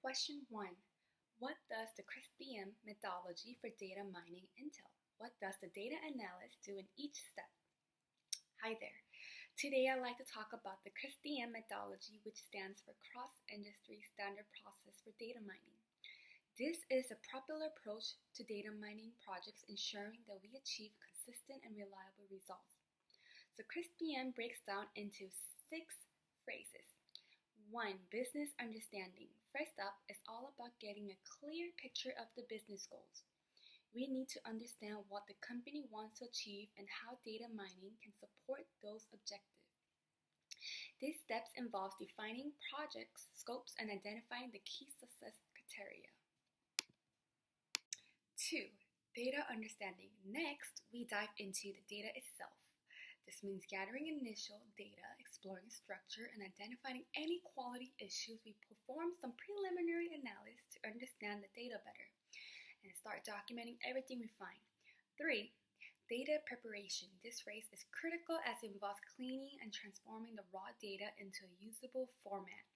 Question 1. What does the CRISP-DM methodology for data mining entail? What does the data analyst do in each step? Hi there. Today I'd like to talk about the CRISP-DM methodology, which stands for Cross-Industry Standard Process for Data Mining. This is a popular approach to data mining projects, ensuring that we achieve consistent and reliable results. So CRISP-DM breaks down into 6 phases. 1. Business understanding. First up is all about getting a clear picture of the business goals. We need to understand what the company wants to achieve and how data mining can support those objectives. These steps involve defining projects, scopes, and identifying the key success criteria. 2. Data understanding. Next, we dive into the data itself. This means gathering initial data, exploring structure, and identifying any quality issues. We perform some preliminary analysis to understand the data better and start documenting everything we find. 3. Data preparation. This phase is critical as it involves cleaning and transforming the raw data into a usable format.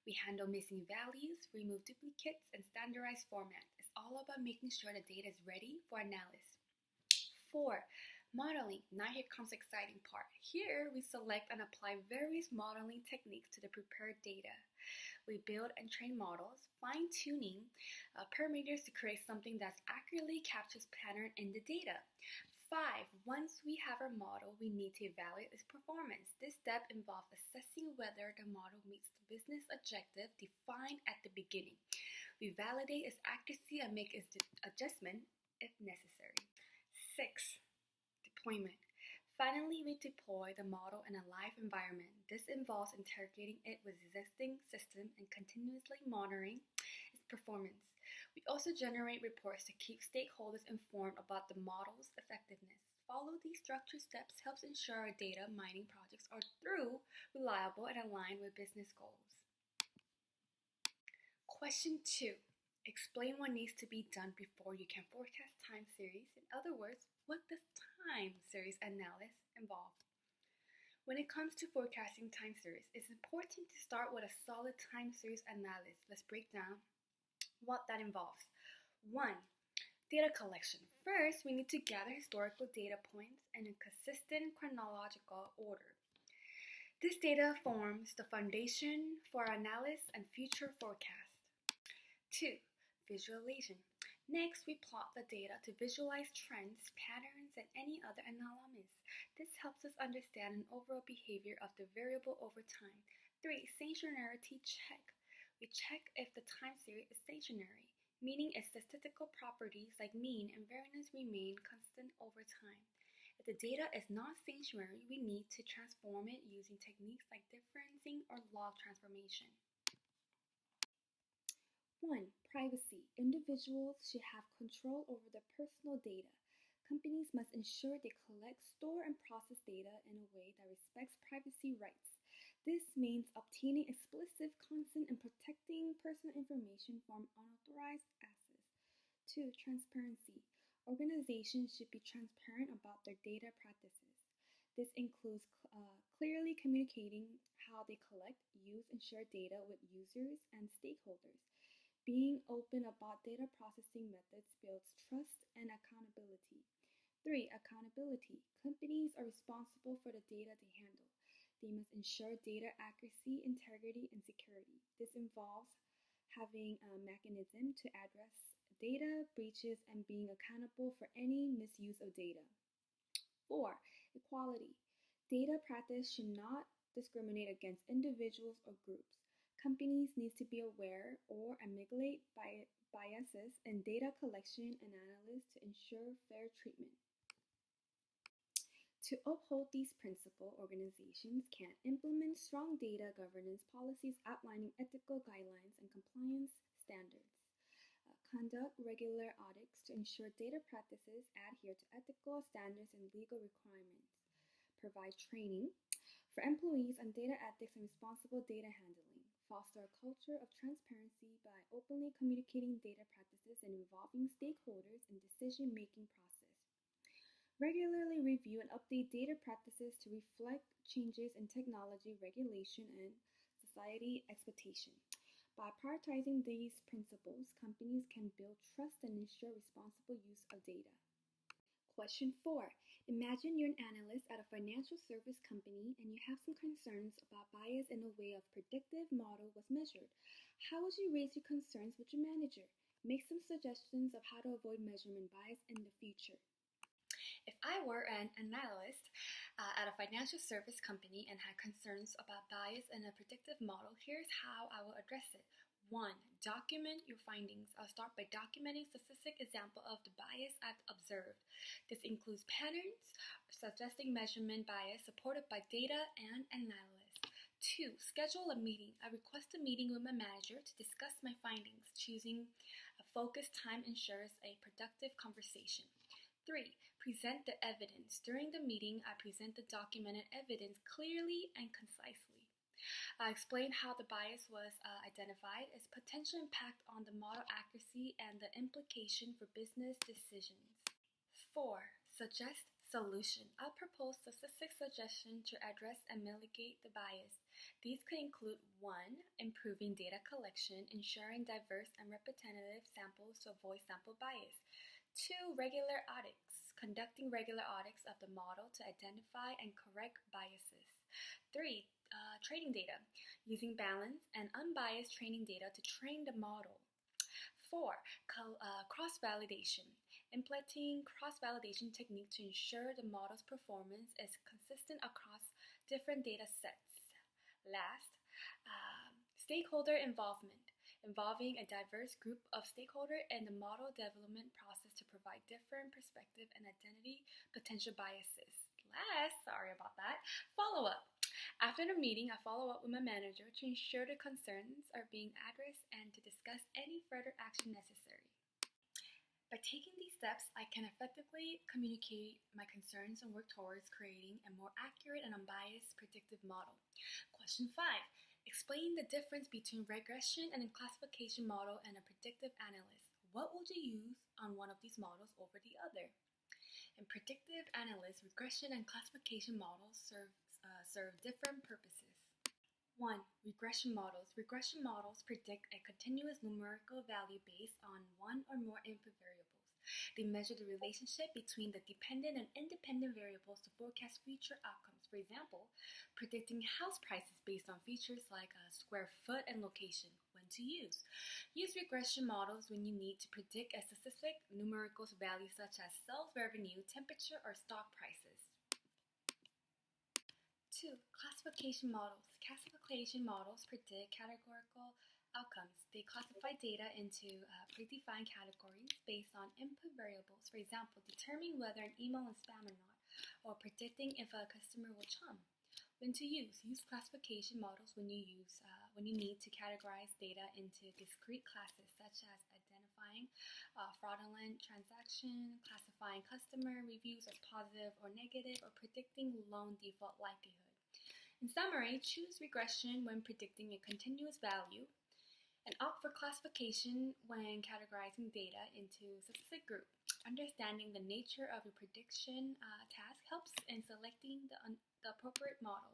We handle missing values, remove duplicates, and standardize format. It's all about making sure the data is ready for analysis. 4. Modeling. Now here comes the exciting part. Here we select and apply various modeling techniques to the prepared data. We build and train models, fine-tuning parameters to create something that accurately captures pattern in the data. 5. Once we have our model, we need to evaluate its performance. This step involves assessing whether the model meets the business objective defined at the beginning. We validate its accuracy and make its adjustment if necessary. 6. Deployment. Finally, we deploy the model in a live environment. This involves interrogating it with existing systems and continuously monitoring its performance. We also generate reports to keep stakeholders informed about the model's effectiveness. Follow these structured steps helps ensure our data mining projects are thorough, reliable, and aligned with business goals. Question 2. Explain what needs to be done before you can forecast time series. In other words, what does time series analysis involve? When it comes to forecasting time series, it's important to start with a solid time series analysis. Let's break down what that involves. 1. Data collection. First, we need to gather historical data points in a consistent chronological order. This data forms the foundation for our analysis and future forecast. 2. Visualization. Next, we plot the data to visualize trends, patterns, and any other anomalies. This helps us understand an overall behavior of the variable over time. 3. Stationarity check. We check if the time series is stationary, meaning its statistical properties like mean and variance remain constant over time. If the data is not stationary, we need to transform it using techniques like differencing or log transformation. 1. Privacy. Individuals should have control over their personal data. Companies must ensure they collect, store, and process data in a way that respects privacy rights. This means obtaining explicit consent and protecting personal information from unauthorized access. 2. Transparency. Organizations should be transparent about their data practices. This includes clearly communicating how they collect, use, and share data with users and stakeholders. Being open about data processing methods builds trust and accountability. 3. Accountability. Companies are responsible for the data they handle. They must ensure data accuracy, integrity, and security. This involves having a mechanism to address data breaches and being accountable for any misuse of data. 4. Equality. Data practice should not discriminate against individuals or groups. Companies need to be aware or ameliorate biases in data collection and analysis to ensure fair treatment. To uphold these principles, organizations can implement strong data governance policies outlining ethical guidelines and compliance standards. Conduct regular audits to ensure data practices adhere to ethical standards and legal requirements. Provide training for employees on data ethics and responsible data handling. Foster a culture of transparency by openly communicating data practices and involving stakeholders in decision-making process. Regularly review and update data practices to reflect changes in technology, regulation, and society expectation. By prioritizing these principles, companies can build trust and ensure responsible use of data. Question 4. Imagine you're an analyst at a financial service company and you have some concerns about bias in the way a predictive model was measured. How would you raise your concerns with your manager? Make some suggestions of how to avoid measurement bias in the future. If I were an analyst at a financial service company and had concerns about bias in a predictive model, here's how I will address it. 1. Document your findings. I'll start by documenting a specific example of the bias I've observed. This includes patterns suggesting measurement bias supported by data and analysis. 2. Schedule a meeting. I request a meeting with my manager to discuss my findings. Choosing a focused time ensures a productive conversation. 3. Present the evidence. During the meeting, I present the documented evidence clearly and concisely. I explain how the bias was identified, its potential impact on the model accuracy, and the implication for business decisions. 4. Suggest solution. I'll propose specific suggestions to address and mitigate the bias. These could include 1. Improving data collection, ensuring diverse and representative samples to avoid sample bias. 2. Regular audits. Conducting regular audits of the model to identify and correct biases. 3. Training data. Using balanced and unbiased training data to train the model. 4. Cross-validation. Implementing cross-validation technique to ensure the model's performance is consistent across different data sets. Last, stakeholder involvement. Involving a diverse group of stakeholders in the model development process to provide different perspective and identity potential biases. Last, sorry about that, follow-up. After the meeting, I follow up with my manager to ensure the concerns are being addressed and to discuss any further action necessary. By taking these steps, I can effectively communicate my concerns and work towards creating a more accurate and unbiased predictive model. Question 5. Explain the difference between regression and a classification model and a predictive analyst. What would you use on one of these models over the other? In predictive analysis, regression and classification models serve different purposes. 1. Regression models. Regression models predict a continuous numerical value based on one or more input variables. They measure the relationship between the dependent and independent variables to forecast future outcomes. For example, predicting house prices based on features like square foot and location. When to use. Use regression models when you need to predict a specific numerical value such as sales revenue, temperature, or stock prices. 2. Classification models. Classification models predict categorical outcomes. They classify data into predefined categories based on input variables. For example, determining whether an email is spam or not, or predicting if a customer will chum. When to use. Use classification models when you need to categorize data into discrete classes, such as identifying fraudulent transaction, classifying customer reviews as positive or negative, or predicting loan default likelihood. In summary, choose regression when predicting a continuous value and opt for classification when categorizing data into a specific group. Understanding the nature of your prediction task helps in selecting the appropriate model.